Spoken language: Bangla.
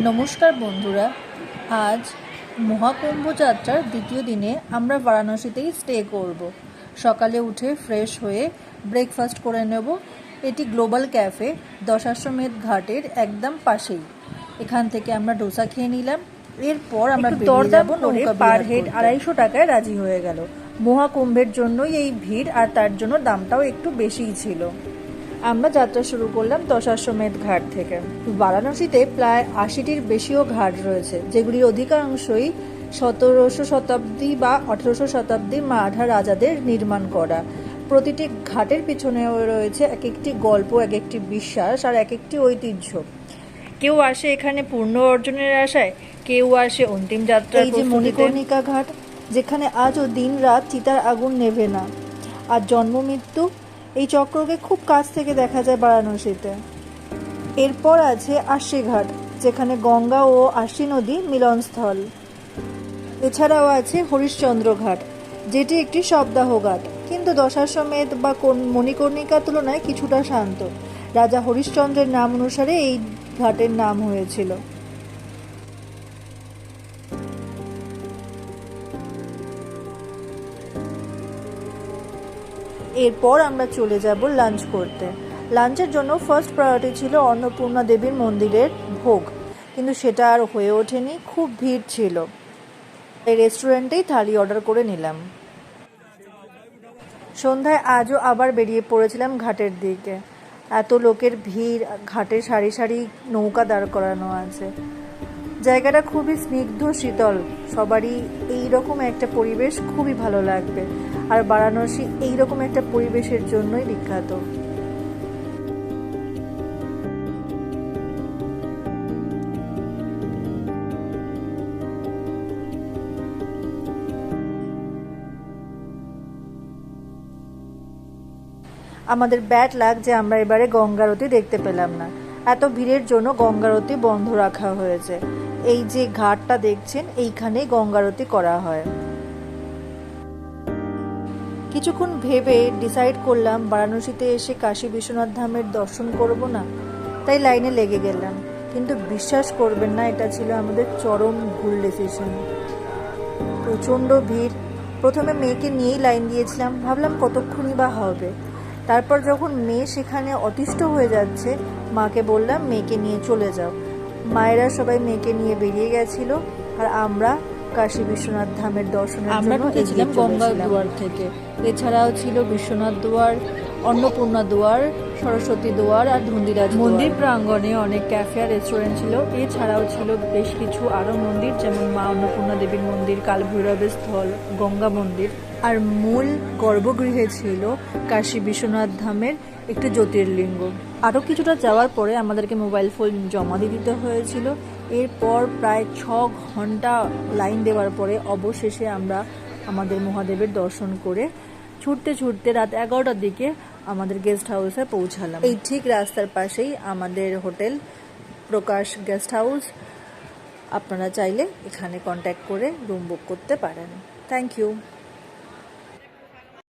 নমস্কার বন্ধুরা, আজ মহাকুম্ভ যাত্রার দ্বিতীয় দিনে আমরা বারাণসীতেই স্টে করব। সকালে উঠে ফ্রেশ হয়ে ব্রেকফাস্ট করে নেব। এটি গ্লোবাল ক্যাফে, দশাশ্বমেধ ঘাটের একদম পাশেই। এখান থেকে আমরা ডোসা খেয়ে নিলাম। এরপর আমরা বেরিয়ে যাব নৌকা পার হেড 250 টাকায় রাজি হয়ে গেল। মহাকুম্ভের জন্যই এই ভিড়, আর তার জন্য দামটাও একটু বেশিই ছিল। আমরা যাত্রা শুরু করলাম দশাশ্বমেধ ঘাট থেকে। বারাণসীতে প্রায় 80টির বেশিও ঘাট রয়েছে, যেগুলির অধিকাংশই 17শো শতাব্দী বা 18শো শতাব্দীর মারাঠা রাজাদের নির্মাণ করা। প্রতিটি ঘাটের পিছনেও রয়েছে এক একটি গল্প, এক একটি বিশ্বাস আর এক একটি ঐতিহ্য। কেউ আসে এখানে পূর্ণ অর্জনের আশায়, কেউ আসে অন্তিম যাত্রা। এই যে মণিকর্ণিকা ঘাট, যেখানে আজও দিন রাত চিতার আগুন নেভে না, আর জন্ম মৃত্যু এই চক্রকে খুব কাছ থেকে দেখা যায় বারাণসীতে। এরপর আছে আশি ঘাট, যেখানে গঙ্গা ও আশি নদী মিলনস্থল। এছাড়াও আছে হরিশ্চন্দ্র ঘাট, যেটি একটি শবদাহ ঘাট, কিন্তু দশাশ্বমেধ বা মণিকর্ণিকার তুলনায় কিছুটা শান্ত। রাজা হরিশ্চন্দ্রের নাম অনুসারে এই ঘাটের নাম হয়েছিল। এরপর আমরা চলে যাব লাঞ্চ করতে। লাঞ্চের জন্য ফার্স্ট প্রায়োরিটি ছিল অন্নপূর্ণা দেবীর মন্দিরের ভোগ, কিন্তু সেটা আর হয়ে ওঠেনি, খুব ভিড় ছিল। এই রেস্টুরেন্টেই থালি অর্ডার করে নিলাম। সন্ধ্যায় আজও আবার বেরিয়ে পড়েছিলাম ঘাটের দিকে। এত লোকের ভিড়, ঘাটে সারি সারি নৌকা দাঁড় করানো আছে। জায়গাটা খুবই স্নিগ্ধ শীতল, সবারই এইরকম একটা পরিবেশ খুবই ভালো লাগবে। আর বারাণসী এইরকম একটা পরিবেশের জন্যই বিখ্যাত। আমাদের ব্যাড লাগ যে আমরা এবারে গঙ্গারতি দেখতে পেলাম না। এত ভিড়ের জন্য গঙ্গারতি বন্ধ রাখা হয়েছে। এই যে ঘাটটা দেখছেন, এইখানেই গঙ্গারতি করা হয়। কিছুক্ষণ ভেবে ডিসাইড করলাম বারাণসীতে এসে কাশী বিশ্বনাথ ধামের দর্শন করব না, তাই লাইনে লেগে গেলাম। কিন্তু বিশ্বাস করবেন না, এটা ছিল আমাদের চরম ভুল ডিসিশন। প্রচণ্ড ভিড়। প্রথমে মেয়েকে নিয়েই লাইন দিয়েছিলাম, ভাবলাম কতক্ষণই বা হবে। তারপর যখন মেয়ে সেখানে অতিষ্ঠ হয়ে যাচ্ছে, মাকে বললাম মেয়েকে নিয়ে চলে যাও। মায়েরা সবাই মেয়েকে নিয়ে বেরিয়ে গেছিল, আর আমরা কাশী বিশ্বনাথ ধামের দর্শনের জন্য এগিয়ে গঙ্গা দুয়ার থেকে। এছাড়াও ছিল বিশ্বনাথ দুয়ার, অন্নপূর্ণা দুয়ার, সরস্বতী দুয়ার আর ধুন্দিরাজ। মন্দির প্রাঙ্গণে অনেক ক্যাফে আর রেস্টুরেন্ট ছিল। এছাড়াও ছিল বেশ কিছু আরও মন্দির, যেমন মা অন্নপূর্ণা দেবীর মন্দির, কালভৈরবের স্থল, গঙ্গা মন্দির। আর মূল গর্ভগৃহে ছিল কাশী বিশ্বনাথ ধামের একটি জ্যোতির্লিঙ্গ। আরও কিছুটা যাওয়ার পরে আমাদেরকে মোবাইল ফোন জমা দিয়ে দিতে হয়েছিল। এরপর প্রায় 6 ঘন্টা লাইন দেওয়ার পরে অবশেষে আমরা আমাদের মহাদেবের দর্শন করে ছুটতে ছুটতে রাত 11টার দিকে আমাদের গেস্ট হাউসে পৌঁছালাম। এই ঠিক রাস্তার পাশেই আমাদের হোটেল প্রকাশ গেস্ট হাউস। আপনারা চাইলে এখানে কন্ট্যাক্ট করে রুম বুক করতে পারেন। Thank you.